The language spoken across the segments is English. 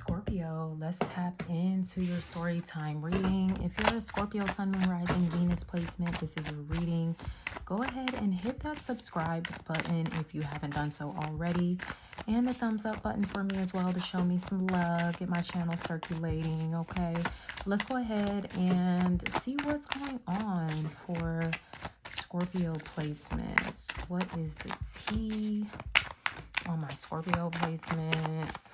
Scorpio, let's tap into your story time reading. If you're a Scorpio, Sun, Moon, Rising, Venus placement, this is your reading. Go ahead and hit that subscribe button if you haven't done so already. And the thumbs up button for me as well to show me some love. Get my channel circulating, okay? Let's go ahead and see what's going on for Scorpio placements. What is the tea on my Scorpio placements?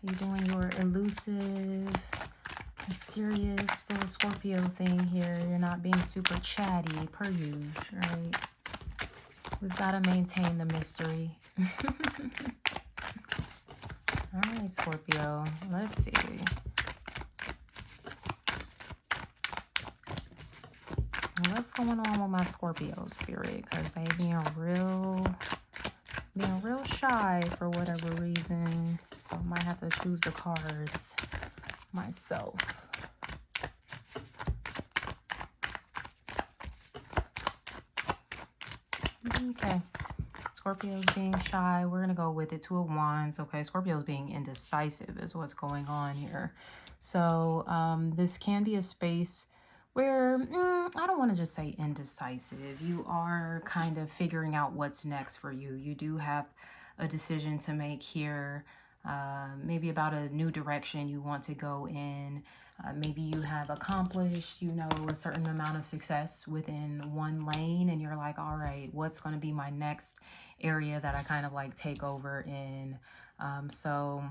You're doing your elusive, mysterious little Scorpio thing here. You're not being super chatty per usual, right? We've got to maintain the mystery. All right, Scorpio, let's see. What's going on with my Scorpio spirit? Because they being real shy for whatever reason. So I might have to choose the cards myself. Okay. Scorpio's being shy. We're going to go with it. Two of Wands. Okay. Scorpio's being indecisive is what's going on here. So this can be a space where, I don't want to just say indecisive. You are kind of figuring out what's next for you. You do have a decision to make here, maybe about a new direction you want to go in. Maybe you have accomplished, a certain amount of success within one lane, and you're like, all right, what's going to be my next area that I kind of like take over in? So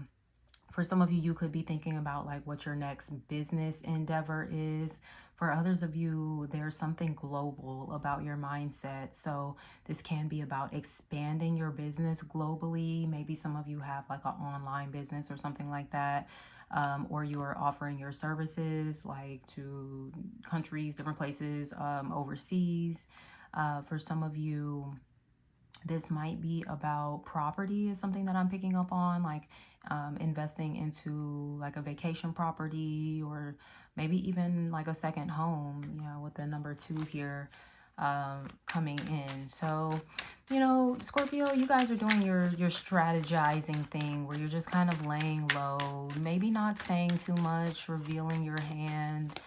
for some of you, you could be thinking about like what your next business endeavor is. For others of you, there's something global about your mindset. So this can be about expanding your business globally. Maybe some of you have like an online business or something like that. Or you are offering your services like to countries, different places, overseas. For some of you, this might be about property is something that I'm picking up on, like investing into like a vacation property or maybe even like a second home, with the number 2 here coming in. So, Scorpio, you guys are doing your strategizing thing where you're just kind of laying low, maybe not saying too much, revealing your hand,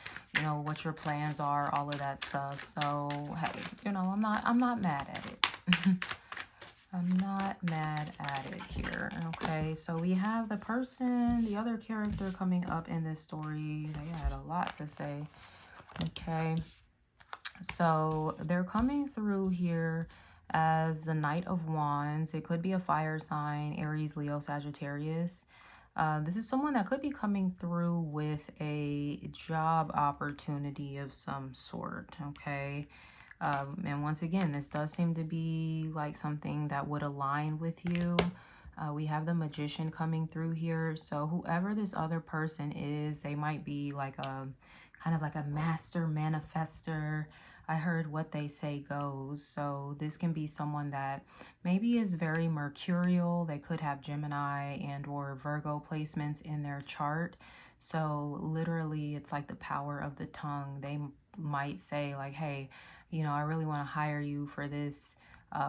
what your plans are, all of that stuff. So, hey, I'm not mad at it. I'm not mad at it here. Okay, so we have the other character coming up in this story. They had a lot to say. Okay, so they're coming through here as the Knight of Wands. It could be a fire sign, Aries, Leo, Sagittarius. This is someone that could be coming through with a job opportunity of some sort, okay? And once again, this does seem to be like something that would align with you. We have the Magician coming through here. So whoever this other person is, they might be like a kind of like a master manifester. I heard what they say goes. So this can be someone that maybe is very mercurial. They could have Gemini and or Virgo placements in their chart. So literally it's like the power of the tongue. They might say like, hey, I really want to hire you for this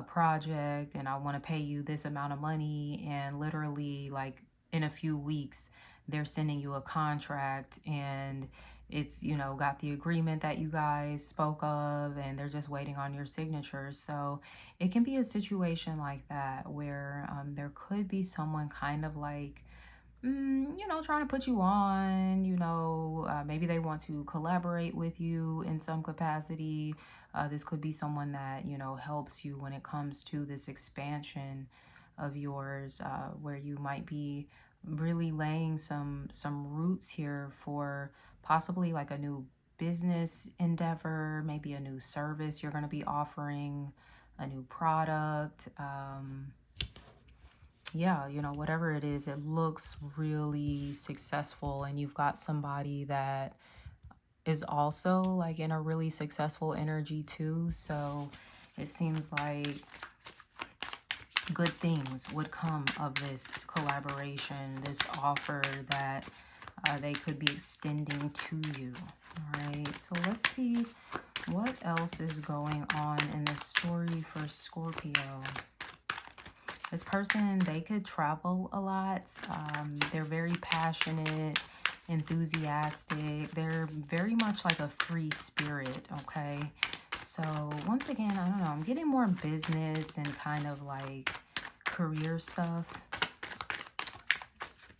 project and I want to pay you this amount of money. And literally like in a few weeks, they're sending you a contract and it's, got the agreement that you guys spoke of and they're just waiting on your signatures. So it can be a situation like that where there could be someone kind of like, trying to put you on, maybe they want to collaborate with you in some capacity. This could be someone that, helps you when it comes to this expansion of yours, where you might be really laying some roots here for possibly like a new business endeavor, maybe a new service you're going to be offering, a new product. Yeah, whatever it is, it looks really successful and you've got somebody that is also like in a really successful energy too. So it seems like good things would come of this collaboration, this offer that they could be extending to you. All right. so let's see what else is going on in this story for Scorpio. This person, they could travel a lot. They're very passionate, enthusiastic. They're very much like a free spirit, okay? So once again, I don't know, I'm getting more business and kind of like career stuff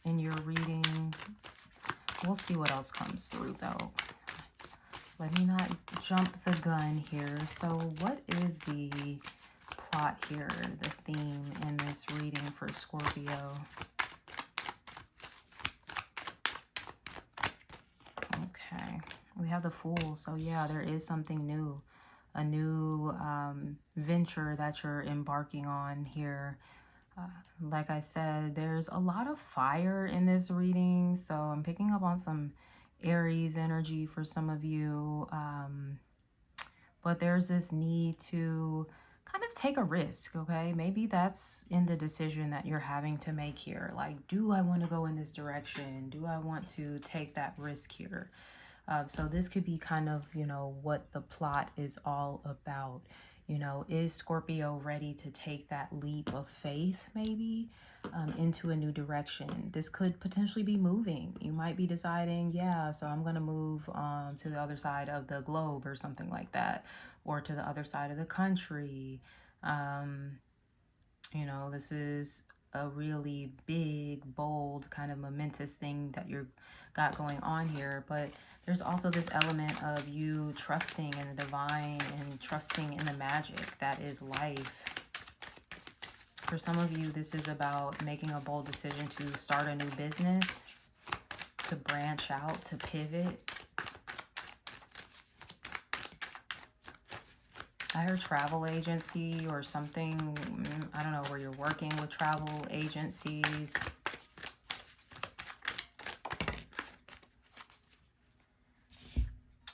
in your reading. We'll see what else comes through though. Let me not jump the gun here. So what is the plot here, the theme in this reading for Scorpio? Okay, we have the Fool. So yeah, there is something new, a new venture that you're embarking on here. Like I said, there's a lot of fire in this reading, so I'm picking up on some Aries energy for some of you, but there's this need to kind of take a risk, okay? Maybe that's in the decision that you're having to make here. Like, do I want to go in this direction? Do I want to take that risk here? So this could be kind of, you know, what the plot is all about. You know, is Scorpio ready to take that leap of faith, maybe, into a new direction? This could potentially be moving. You might be deciding, yeah, so I'm going to move to the other side of the globe or something like that, or to the other side of the country. You know, this is a really big, bold, kind of momentous thing that you've got going on here. But there's also this element of you trusting in the divine and trusting in the magic that is life. For some of you, this is about making a bold decision to start a new business, to branch out, to pivot. I heard travel agency or something. I don't know, where you're working with travel agencies.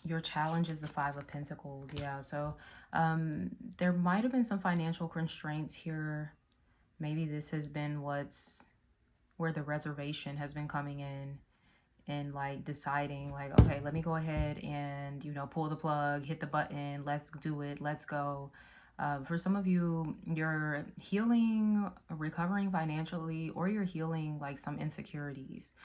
Your challenge is the Five of Pentacles. Yeah, so there might have been some financial constraints here. Maybe this has been where the reservation has been coming in. And like deciding like, okay, let me go ahead and, you know, pull the plug, hit the button, let's do it, let's go. For some of you, you're healing, recovering financially, or you're healing like some insecurities.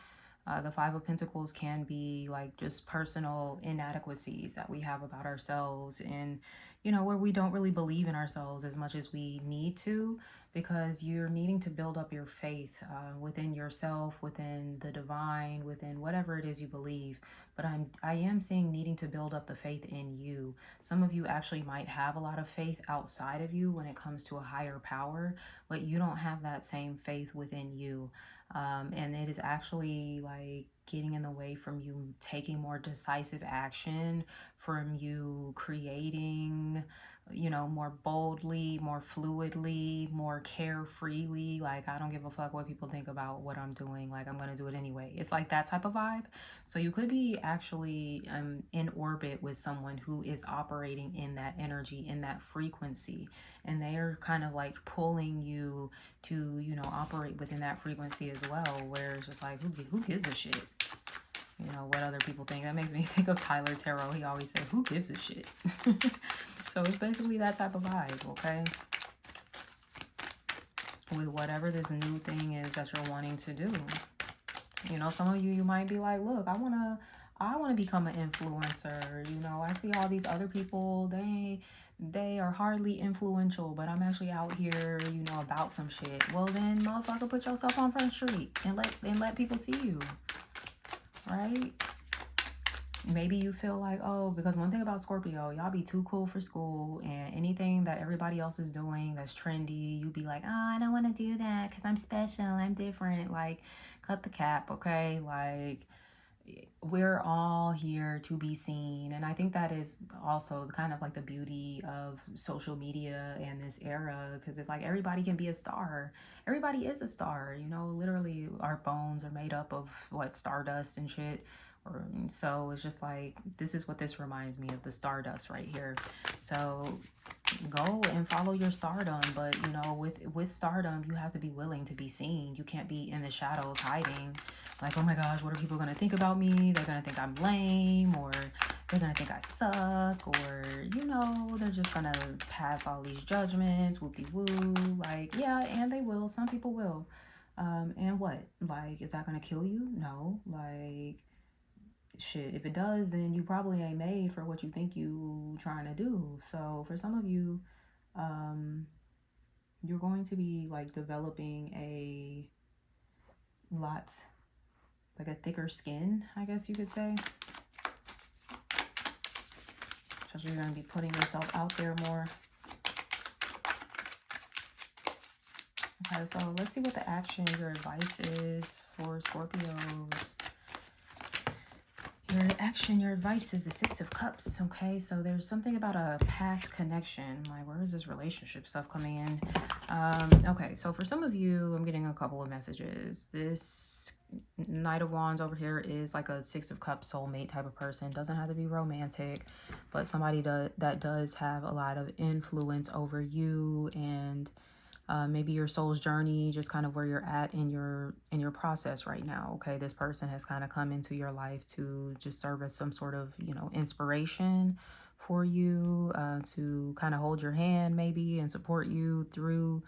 The Five of Pentacles can be like just personal inadequacies that we have about ourselves, and, you know, where we don't really believe in ourselves as much as we need to, because you're needing to build up your faith within yourself, within the divine, within whatever it is you believe. But I am seeing needing to build up the faith in you. Some of you actually might have a lot of faith outside of you when it comes to a higher power, but you don't have that same faith within you. And it is actually like getting in the way from you taking more decisive action, from you creating, you know, more boldly, more fluidly, more carefreely. Like, I don't give a fuck what people think about what I'm doing. Like, I'm going to do it anyway. It's like that type of vibe. So you could be actually in orbit with someone who is operating in that energy, in that frequency. And they are kind of like pulling you to, you know, operate within that frequency as well, where it's just like, who gives a shit? You know, what other people think. That makes me think of Tyler Tarot. He always said, who gives a shit? So it's basically that type of vibe, okay? With whatever this new thing is that you're wanting to do. You know, some of you might be like, look, I want to become an influencer. You know, I see all these other people, they are hardly influential, but I'm actually out here, you know, about some shit. Well then, motherfucker, put yourself on Front Street and let people see you. Right? Maybe you feel like, oh, because one thing about Scorpio, y'all be too cool for school, and anything that everybody else is doing that's trendy, you be like, oh, I don't want to do that because I'm special, I'm different. Like, cut the cap, okay? Like, we're all here to be seen. And I think that is also kind of like the beauty of social media and this era, because it's like everybody can be a star. Everybody is a star, you know. Literally our bones are made up of what, stardust and shit. So it's just like, this is what this reminds me of, the stardust right here. So go and follow your stardom, but you know, with stardom, you have to be willing to be seen. You can't be in the shadows hiding like, oh my gosh, what are people gonna think about me? They're gonna think I'm lame, or they're gonna think I suck, or, you know, they're just gonna pass all these judgments, whoopie-woo. Like, yeah, and they will. Some people will. And what? Like, is that gonna kill you? No. Like, shit, if it does, then you probably ain't made for what you think you trying to do. So for some of you, you're going to be like developing a lot, like a thicker skin, I guess you could say. So you're going to be putting yourself out there more. Okay, so let's see what the action, your advice is for Scorpios. Your action, your advice is the Six of Cups. Okay, so there's something about a past connection. Like, where is this relationship stuff coming in? Okay, so for some of you, I'm getting a couple of messages. This Knight of Wands over here is like a Six of Cups soulmate type of person. Doesn't have to be romantic, but somebody that does have a lot of influence over you, and maybe your soul's journey, just kind of where you're at in your process right now. Okay, this person has kind of come into your life to just serve as some sort of, you know, inspiration for you, to kind of hold your hand maybe and support you through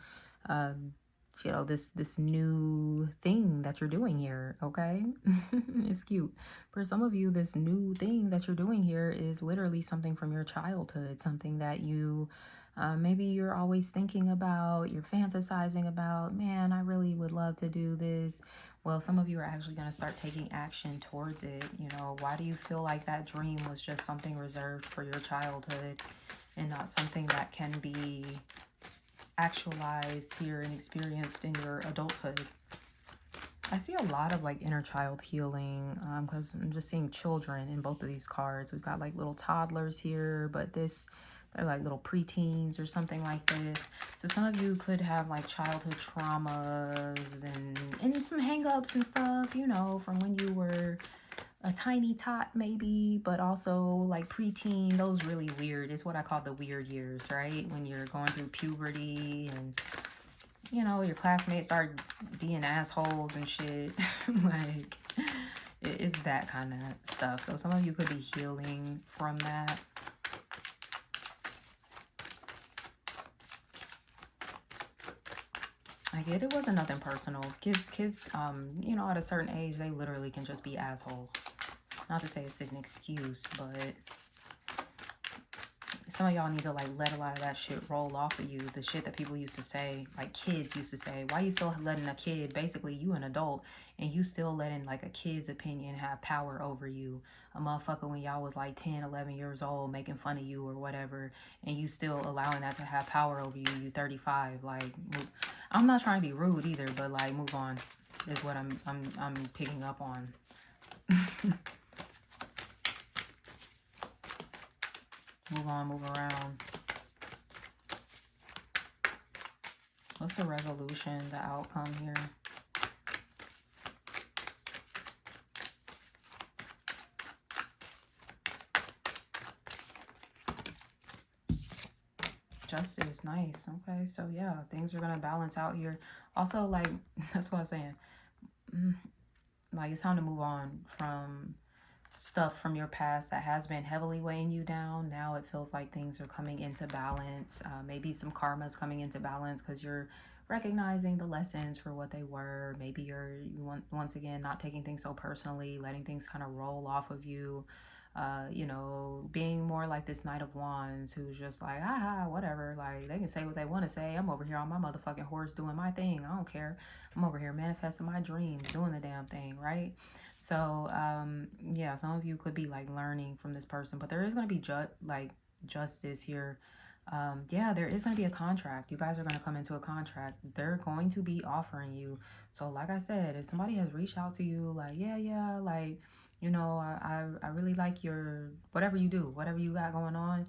you know, this new thing that you're doing here. Okay. It's cute. For some of you, this new thing that you're doing here is literally something from your childhood, something that you maybe you're always thinking about, you're fantasizing about. Man, I really would love to do this. Well, some of you are actually going to start taking action towards it. You know, why do you feel like that dream was just something reserved for your childhood and not something that can be actualized here and experienced in your adulthood? I see a lot of like inner child healing, because I'm just seeing children in both of these cards. We've got like little toddlers here, but they're like little preteens or something like this. So some of you could have like childhood traumas and some hang-ups and stuff, you know, from when you were a tiny tot maybe, but also like preteen. Those really weird, it's what I call the weird years, right? When you're going through puberty and, you know, your classmates start being assholes and shit. Like, it's that kind of stuff. So some of you could be healing from that. I get it wasn't nothing personal. Kids, you know, at a certain age, they literally can just be assholes. Not to say it's an excuse, but some of y'all need to like let a lot of that shit roll off of you. The shit that people used to say, like kids used to say. Why you still letting a kid, basically you an adult, and you still letting like a kid's opinion have power over you? A motherfucker when y'all was like 10, 11 years old making fun of you or whatever, and you still allowing that to have power over you. You 35. Like, I'm not trying to be rude either, but like, move on is what I'm picking up on. Move on, move around. What's the resolution, the outcome here? Justice, nice. Okay, so yeah, things are gonna balance out here. Also, like, that's what I was saying. Like, it's time to move on from stuff from your past that has been heavily weighing you down. Now it feels like things are coming into balance. Maybe some karma is coming into balance because you're recognizing the lessons for what they were. Maybe you're once again not taking things so personally, letting things kind of roll off of you. You know, being more like this Knight of Wands who's just like, haha, whatever. Like, they can say what they want to say. I'm over here on my motherfucking horse doing my thing. I don't care. I'm over here manifesting my dreams, doing the damn thing, right? So, yeah, some of you could be like learning from this person, but there is going to be justice here. Yeah, there is going to be a contract. You guys are going to come into a contract. They're going to be offering you. So like I said, if somebody has reached out to you like, yeah, like, you know, I really like your, whatever you do, whatever you got going on,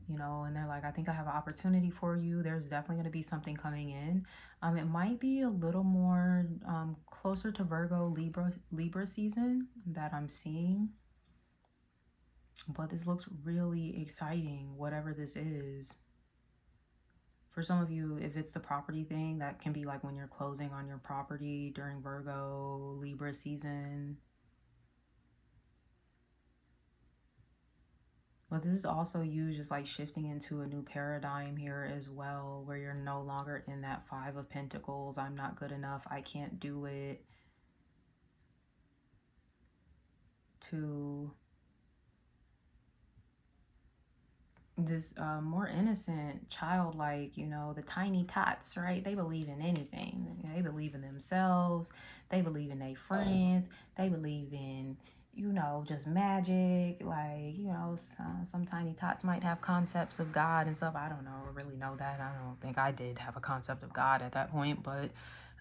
you know, and they're like, I think I have an opportunity for you. There's definitely going to be something coming in. It might be a little more closer to Virgo, Libra season that I'm seeing. But this looks really exciting, whatever this is. For some of you, if it's the property thing, that can be like when you're closing on your property during Virgo, Libra season. But this is also you just like shifting into a new paradigm here as well, where you're no longer in that Five of Pentacles. I'm not good enough. I can't do it. To this more innocent, childlike, you know, the tiny tots, right? They believe in anything. They believe in themselves. They believe in their friends. They believe in, you know, just magic. Like, you know, some tiny tots might have concepts of God and stuff. I don't know, really know that. I don't think I did have a concept of God at that point, but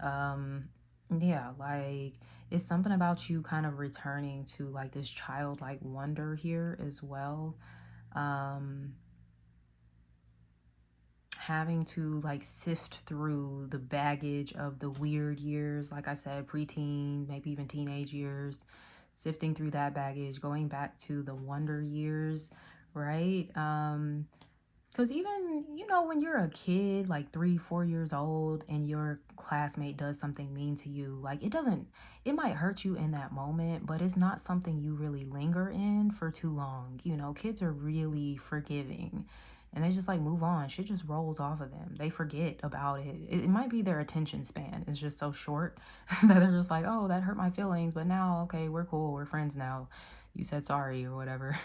yeah, like it's something about you kind of returning to like this childlike wonder here as well. Um, Having to like sift through the baggage of the weird years, like I said, preteen, maybe even teenage years, sifting through that baggage, going back to the wonder years, right? Because even, you know, when you're a kid, like 3, 4 years old, and your classmate does something mean to you, like it might hurt you in that moment, but it's not something you really linger in for too long. You know, kids are really forgiving and they just like move on. Shit just rolls off of them. They forget about it. It might be their attention span is just so short that they're just like, oh, that hurt my feelings, but now, okay, we're cool. We're friends now. You said sorry or whatever.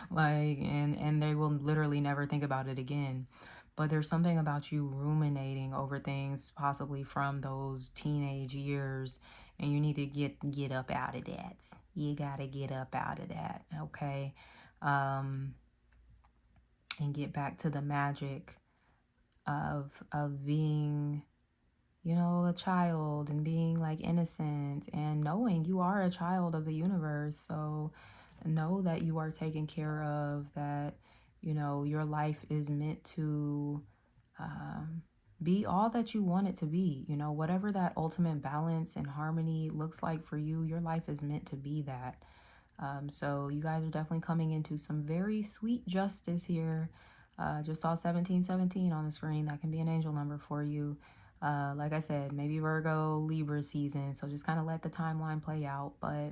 Like, and they will literally never think about it again. But there's something about you ruminating over things possibly from those teenage years, and you need to get up out of that. You got to get up out of that, okay? And get back to the magic of being, you know, a child and being like innocent and knowing you are a child of the universe. So know that you are taken care of, that, you know, your life is meant to be all that you want it to be. You know, whatever that ultimate balance and harmony looks like for you, your life is meant to be that. So you guys are definitely coming into some very sweet justice here. Just saw 1717 on the screen. That can be an angel number for you. Like I said, maybe Virgo, Libra season. So just kind of let the timeline play out. But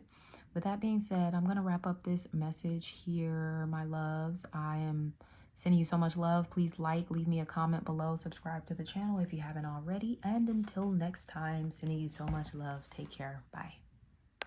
with that being said, I'm going to wrap up this message here, my loves. I am sending you so much love. Please like, leave me a comment below, subscribe to the channel if you haven't already. And until next time, sending you so much love. Take care. Bye.